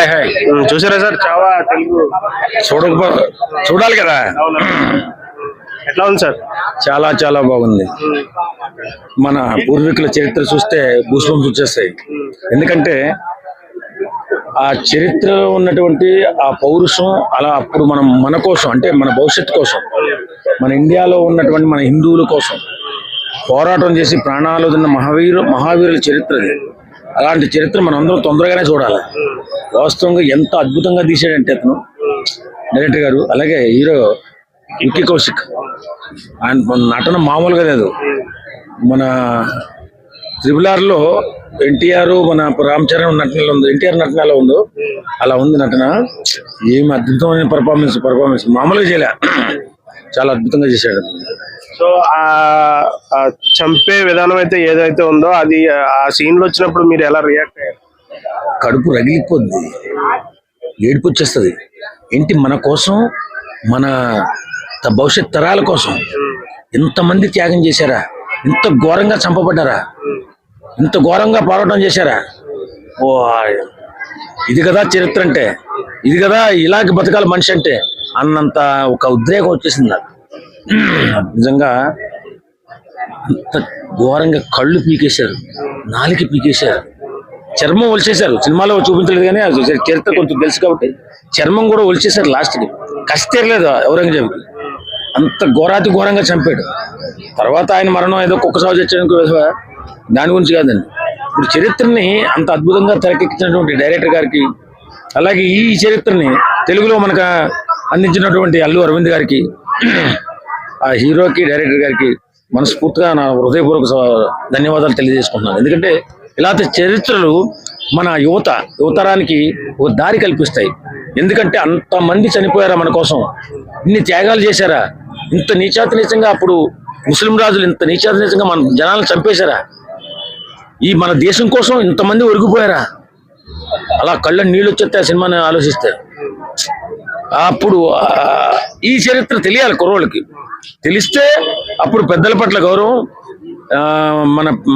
High. చూసారా sir Chhaava Telugu చూడాలి కదా. ఎట్లా ఉంది సార్? చాలా చాలా బాగుంది. మన పూర్వీకుల చరిత్ర చూస్తే భూస్వం వచ్చేస్తాయి. ఎందుకంటే ఆ చరిత్రలో ఉన్నటువంటి ఆ పౌరుషం, అలా అప్పుడు మనం మన కోసం, అంటే మన భవిష్యత్తు కోసం, మన ఇండియాలో ఉన్నటువంటి మన హిందువుల కోసం పోరాటం చేసి ప్రాణాలు వదిలిన మహావీరుల చరిత్ర అది. అలాంటి చరిత్ర మనం అందరం తొందరగానే చూడాలి. వాస్తవంగా ఎంత అద్భుతంగా తీసాడంటే అతను డైరెక్టర్ గారు. అలాగే హీరో విక్కీ కౌశిక్, ఆయన నటన మామూలుగా లేదు. మన RRR లో ఎన్టీఆర్, మన రామ్ చరణ్ నటనలో ఉంది, ఎన్టీఆర్ నటన ఎలా ఉందో అలా ఉంది నటన. ఏమి అద్భుతమైన పర్ఫార్మెన్స్ మామూలుగా చేయలే, చాలా అద్భుతంగా చేశాడు. సో ఆ చంపే విధానం అయితే ఏదైతే ఉందో అది ఆ సీన్ లో వచ్చినప్పుడు మీరు ఎలా రియాక్ట్ అయ్యారు? కడుపు రగిలిపోద్ది, ఏడుపు వచ్చేస్తుంది. ఏంటి మన కోసం, మన భవిష్యత్ తరాల కోసం ఇంతమంది త్యాగం చేశారా, ఇంత ఘోరంగా చంపబడ్డారా, ఇంత ఘోరంగా పోరాటం చేశారా. ఓ ఇది కదా చరిత్ర అంటే, ఇది కదా ఇలాగ బతకాల మనిషి అంటే అన్నంత ఒక ఉద్రేకం వచ్చేసింది నాకు. నిజంగా అంత ఘోరంగా కళ్ళు పీకేశారు, నాలుక పీకేశారు, చర్మం ఒలిచేశారు. సినిమాలో చూపించలేదు కానీ చరిత్ర కొంచెం తెలుసు కాబట్టి చర్మం కూడా ఒలిచేశారు. లాస్ట్కి కష్టేరలేదు ఔరంగజేబుకి, అంత ఘోరంగా చంపాడు. తర్వాత ఆయన మరణం ఏదో కుక్క సాగు చచ్చాడు, దాని గురించి కాదండి. ఇప్పుడు చరిత్రని అంత అద్భుతంగా తెరకెక్కించినటువంటి డైరెక్టర్ గారికి, అలాగే ఈ చరిత్రని తెలుగులో మనకు అందించినటువంటి అల్లు అరవింద్ గారికి, ఆ హీరోకి, డైరెక్టర్ గారికి మనస్ఫూర్తిగా నా హృదయపూర్వక ధన్యవాదాలు తెలియజేసుకుంటున్నాను. ఎందుకంటే ఇలాంటి చరిత్రలు మన యువతరానికి ఒక దారి కల్పిస్తాయి. ఎందుకంటే అంతమంది చనిపోయారా మన కోసం, ఇన్ని త్యాగాలు చేశారా, ఇంత నీచాతినీచంగా అప్పుడు ముస్లిం రాజులు ఇంత నీచాతినీచంగా మన జనాలను చంపేశారా, ఈ మన దేశం కోసం ఇంతమంది ఒరిగిపోయారా. అలా కళ్ళ నీళ్ళు వచ్చేస్తే ఆ సినిమాని ఆలోచిస్తే. అప్పుడు ఈ చరిత్ర తెలియాలి కుర్రోళ్ళకి. తెలిస్తే అప్పుడు పెద్దల పట్ల గౌరవం,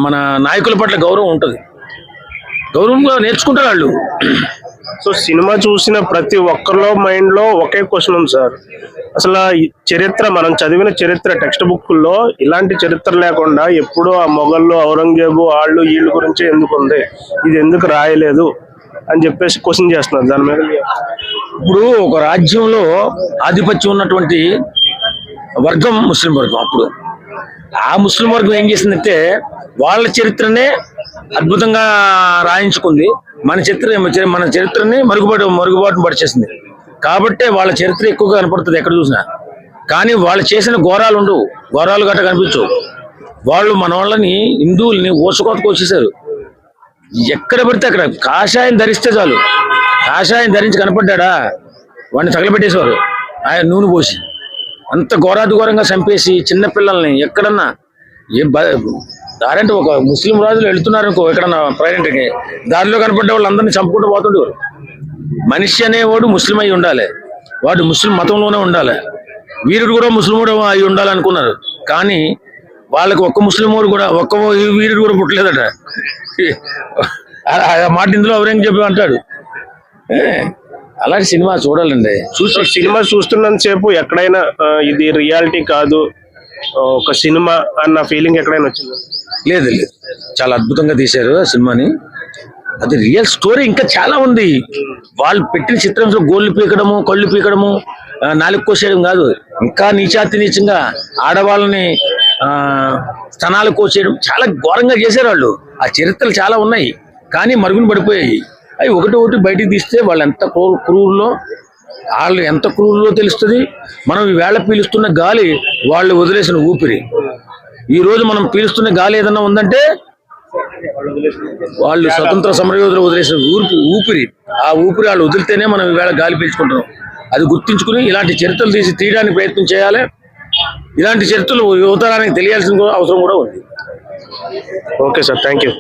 మన నాయకుల పట్ల గౌరవం ఉంటుంది, గౌరవంగా నేర్చుకుంటారు వాళ్ళు. సో సినిమా చూసిన ప్రతి ఒక్కరిలో మైండ్ లో ఒకే క్వశ్చన్ ఉంది సార్, అసలు చరిత్ర మనం చదివిన చరిత్ర టెక్స్ట్ బుక్ల్లో ఇలాంటి చరిత్ర లేకుండా ఎప్పుడూ ఆ మొఘళ్ళు, ఔరంగజేబు వాళ్ళు వీళ్ళ గురించి ఎందుకు ఉంది, ఇది ఎందుకు రాయలేదు అని చెప్పేసి క్వశ్చన్ చేస్తున్నారు. దాని మీద ఇప్పుడు ఒక రాజ్యంలో ఆధిపత్యం ఉన్నటువంటి వర్గం ముస్లిం వర్గం. అప్పుడు ఆ ముస్లిం వర్గం ఏం చేసిందంటే వాళ్ళ చరిత్రనే అద్భుతంగా రాయించుకుంది, మన చరిత్రని మరుగుబాటును పడిచేసింది. కాబట్టే వాళ్ళ చరిత్ర ఎక్కువగా కనపడుతుంది ఎక్కడ చూసినా. కానీ వాళ్ళు చేసిన ఘోరాలు గట్ట కనిపించవు. వాళ్ళు మన వాళ్ళని, హిందువుల్ని ఓసుకోతకు వచ్చేసారు. ఎక్కడ పడితే అక్కడ కాషాయం ధరిస్తే చాలు, కాషాయం ధరించి కనపడ్డా వాడిని తగలబెట్టేసేవారు ఆయన నూనె పోసి. అంత ఘోరంగా చంపేసి చిన్నపిల్లల్ని ఎక్కడన్నా దారంటే ఒక ముస్లిం రాజులు వెళుతున్నారు అనుకో, ఎక్కడన్నా ప్రయాణికి దారిలో కనపడ్డ వాళ్ళు అందరినీ చంపుకుంటూ పోతుండేవారు. మనిషి అనేవాడు ముస్లిం అయి ఉండాలి, వాడు ముస్లిం మతంలోనే ఉండాలి, వీరుడు కూడా ముస్లిముడు అయి ఉండాలనుకున్నారు. కానీ వాళ్ళకి ఒక్క ముస్లిండు కూడా, ఒక్క వీరుడు కూడా పుట్టలేదట. ఆ మాట ఇందులో ఔరంగజేబు అంటాడు. అలాంటి సినిమా చూడాలండి. సినిమా చూస్తున్నంతసేపు ఎక్కడైనా ఇది రియాలిటీ కాదు, ఒక సినిమా అన్న ఫీలింగ్ ఎక్కడైనా వచ్చింది? లేదు, చాలా అద్భుతంగా తీశారు ఆ సినిమాని. అది రియల్ స్టోరీ ఇంకా చాలా ఉంది. వాళ్ళు పెట్టిన చిత్రంలో గోళ్ళు పీకడము, కళ్ళు పీకడము, నాలుగు కోసేయడం కాదు, ఇంకా నీచంగా ఆడవాళ్ళని స్తనాలు కోసేయడం చాలా ఘోరంగా చేశారు వాళ్ళు. ఆ చరిత్రలు చాలా ఉన్నాయి కానీ మరుగున పడిపోయాయి. అవి ఒకటి బయటికి తీస్తే వాళ్ళు ఎంత క్రూరులో తెలుస్తుంది. మనం ఈవేళ పీలుస్తున్న గాలి వాళ్ళు వదిలేసిన ఊపిరి. ఈ రోజు మనం పీలుస్తున్న గాలి ఏదన్నా ఉందంటే వాళ్ళు స్వతంత్ర సమరయోధులు వదిలేసిన ఊపిరి. ఆ ఊపిరి వాళ్ళు వదిలితేనే మనం ఈవేళ గాలి పీల్చుకుంటున్నాం. అది గుర్తించుకుని ఇలాంటి చరిత్రలు తీయడానికి ప్రయత్నం చేయాలి. ఇలాంటి చరిత్రలు యువతరానికి తెలియాల్సిన అవసరం కూడా ఉంది. Okay sir, thank you.